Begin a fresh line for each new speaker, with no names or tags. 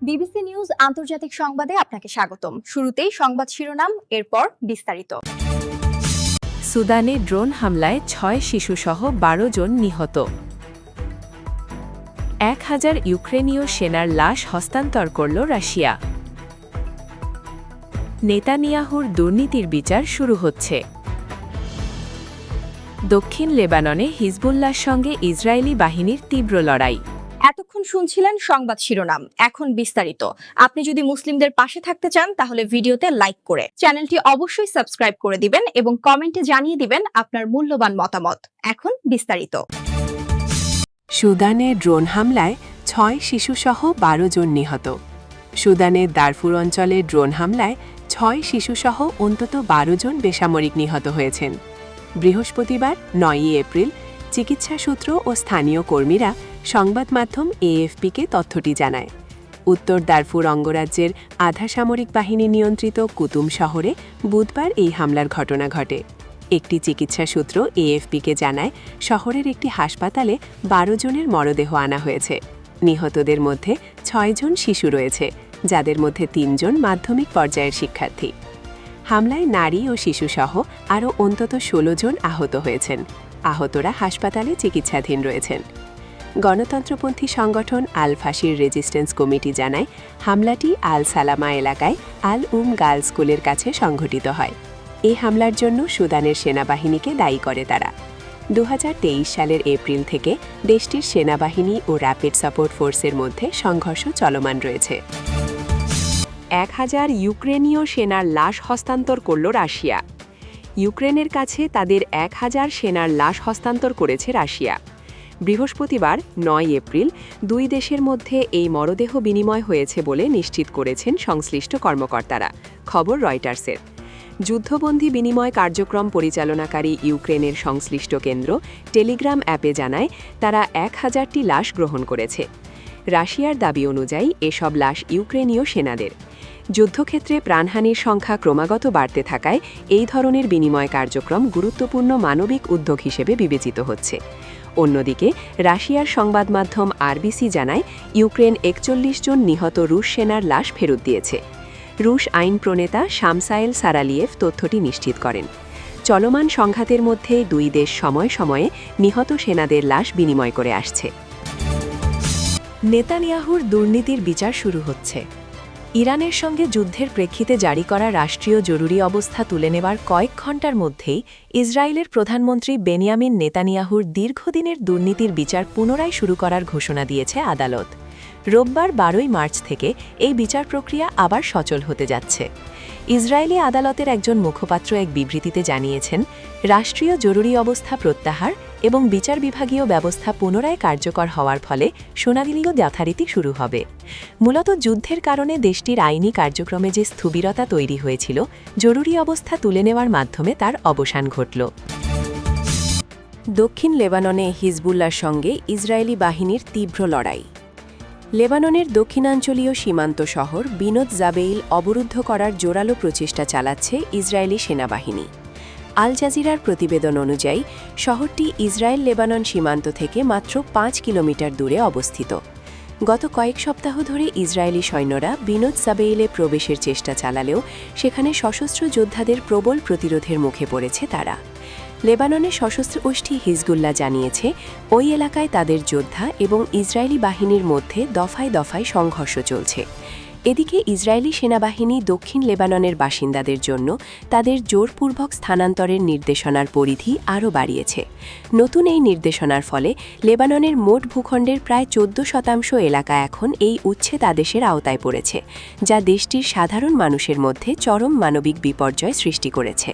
BBC news আন্তর্জাতিক সংবাদে আপনাকে স্বাগতম। শুরুতেই সংবাদ শিরোনাম, এরপর বিস্তারিত।
সুদানে ড্রোন হামলায় ৬ শিশুসহ ১২ জন নিহত। ১,০০০ ইউক্রেনীয় সেনার লাশ হস্তান্তর করল রাশিয়া। নেতানিয়াহুর দুর্নীতির বিচার শুরু হচ্ছে। দক্ষিণ লেবাননে হিজবুল্লাহর সঙ্গে ইসরায়েলি বাহিনীর তীব্র লড়াই।
এতক্ষণ শুনছিলেন সংবাদ শিরোনাম, এখন বিস্তারিত। আপনি যদি মুসলিমদের পাশে থাকতে চান তাহলে ভিডিওতে লাইক করে চ্যানেলটি অবশ্যই সাবস্ক্রাইব করে দিবেন এবং কমেন্টে জানিয়ে দিবেন আপনার মূল্যবান মতামত। এখন বিস্তারিত।
সুদানে ড্রোন হামলায় ৬ শিশুসহ ১২ জন নিহত। সুদানের দারফুর অঞ্চলে ড্রোন হামলায় ৬ শিশুসহ অন্তত ১২ জন বেসামরিক নিহত হয়েছেন। বৃহস্পতিবার ৯ এপ্রিল চিকিৎসা সূত্র ও স্থানীয় কর্মীরা সংবাদ মাধ্যম এএফপিকে তথ্যটি জানায়। উত্তর দারফুর অঙ্গরাজ্যের আধা সামরিক বাহিনী নিয়ন্ত্রিত কুতুম শহরে বুধবার এই হামলার ঘটনা ঘটে। একটি চিকিৎসা সূত্র এএফপিকে জানায়, শহরের একটি হাসপাতালে ১২ জনের মরদেহ আনা হয়েছে। নিহতদের মধ্যে ৬ জন শিশু রয়েছে, যাদের মধ্যে ৩ জন মাধ্যমিক পর্যায়ের শিক্ষার্থী। হামলায় নারী ও শিশুসহ আরও অন্তত ১৬ জন আহত হয়েছেন। আহতরা হাসপাতালে চিকিৎসাধীন রয়েছেন। গণতন্ত্রপন্থী সংগঠন আল ফাশির রেজিস্ট্যান্স কমিটি জানায়, হামলাটি আল সালামা এলাকায় আল গার্লস স্কুলের কাছে সংঘটিত হয়। এই হামলার জন্য সুদানের সেনাবাহিনীকে দায়ী করে তারা। ২০২৩ সালের এপ্রিল থেকে দেশটির সেনাবাহিনী ও র্যাপিড সাপোর্ট ফোর্সের মধ্যে সংঘর্ষ চলমান রয়েছে। ১,০০০ ইউক্রেনীয় সেনার লাশ হস্তান্তর করল রাশিয়া। ইউক্রেনের কাছে তাদের ১,০০০ সেনার লাশ হস্তান্তর করেছে রাশিয়া। বৃহস্পতিবার ৯ এপ্রিল দুই দেশের মধ্যে এই মরদেহ বিনিময় হয়েছে বলে নিশ্চিত করেছেন সংশ্লিষ্ট কর্মকর্তারা, খবর রয়টার্সের। যুদ্ধবন্দী বিনিময় কার্যক্রম পরিচালনাকারী ইউক্রেনের সংশ্লিষ্ট কেন্দ্র টেলিগ্রাম অ্যাপে জানায়, তারা ১,০০০টি লাশ গ্রহণ করেছে। রাশিয়ার দাবি অনুযায়ী এসব লাশ ইউক্রেনীয় সেনাদের। যুদ্ধক্ষেত্রে প্রাণহানির সংখ্যা ক্রমাগত বাড়তে থাকায় এই ধরনের বিনিময় কার্যক্রম গুরুত্বপূর্ণ মানবিক উদ্যোগ হিসেবে বিবেচিত হচ্ছে। অন্যদিকে রাশিয়ার সংবাদ মাধ্যম আরবিসি জানায়, ইউক্রেন ৪১ জন নিহত রুশ সেনার লাশ ফেরত দিয়েছে। রুশ আইন প্রণেতা শামসায়েল সারালিয়েভ তথ্যটি নিশ্চিত করেন। চলমান সংঘাতের মধ্যে দুই দেশ সময়ে সময়ে নিহত সেনাদের লাশ বিনিময় করে আসছে। নেতানিয়াহুর দুর্নীতির বিচার শুরু হচ্ছে। ইরানের সঙ্গে যুদ্ধের প্রেক্ষিতে জারি করা রাষ্ট্রীয় জরুরি অবস্থা তুলে নেবার কয়েক ঘণ্টার মধ্যেই ইসরায়েলের প্রধানমন্ত্রী বেনিয়ামিন নেতানিয়াহুর দীর্ঘদিনের দুর্নীতির বিচার পুনরায় শুরু করার ঘোষণা দিয়েছে আদালত। রোববার ১২ মার্চ থেকে এই বিচার প্রক্রিয়া আবার সচল হতে যাচ্ছে। ইসরায়েলি আদালতের একজন মুখপাত্র এক বিবৃতিতে জানিয়েছেন, রাষ্ট্রীয় জরুরি অবস্থা প্রত্যাহার এবং বিচার বিভাগীয় ব্যবস্থা পুনরায় কার্যকর হওয়ার ফলে শুনানিও যথারীতি শুরু হবে। মূলত যুদ্ধের কারণে দেশটির আইনি কার্যক্রমে যে স্থবিরতা তৈরি হয়েছিল, জরুরি অবস্থা তুলে নেওয়ার মাধ্যমে তার অবসান ঘটল। দক্ষিণ লেবাননে হিজবুল্লাহর সঙ্গে ইসরায়েলি বাহিনীর তীব্র লড়াই। লেবাননের দক্ষিণাঞ্চলীয় সীমান্ত শহর বিনোত জাবেইল অবরুদ্ধ করার জোরালো প্রচেষ্টা চালাচ্ছে ইসরায়েলি সেনাবাহিনী। আল জাজিরার প্রতিবেদন অনুযায়ী শহরটি ইসরায়েল লেবানন সীমান্ত থেকে মাত্র ৫ কিলোমিটার দূরে অবস্থিত। গত কয়েক সপ্তাহ ধরে ইসরায়েলি সৈন্যরা বিনোত জাবেইলে প্রবেশের চেষ্টা চালালেও সেখানে সশস্ত্র যোদ্ধাদের প্রবল প্রতিরোধের মুখে পড়েছে তারা। লেবাননের সশস্ত্র গোষ্ঠী হিজবুল্লাহ জানিয়েছে, ওই এলাকায় তাদের যোদ্ধা এবং ইসরায়েলি বাহিনীর মধ্যে দফায় দফায় সংঘর্ষ চলছে। এদিকে ইসরায়েলি সেনাবাহিনী দক্ষিণ লেবাননের বাসিন্দাদের জন্য তাদের জোরপূর্বক স্থানান্তরের নির্দেশনার পরিধি আরও বাড়িয়েছে। নতুন এই নির্দেশনার ফলে লেবাননের মোট ভূখণ্ডের প্রায় ১৪% এলাকা এখন এই উচ্ছেদ আদেশের আওতায় পড়েছে, যা দেশটির সাধারণ মানুষের মধ্যে চরম মানবিক বিপর্যয় সৃষ্টি করেছে।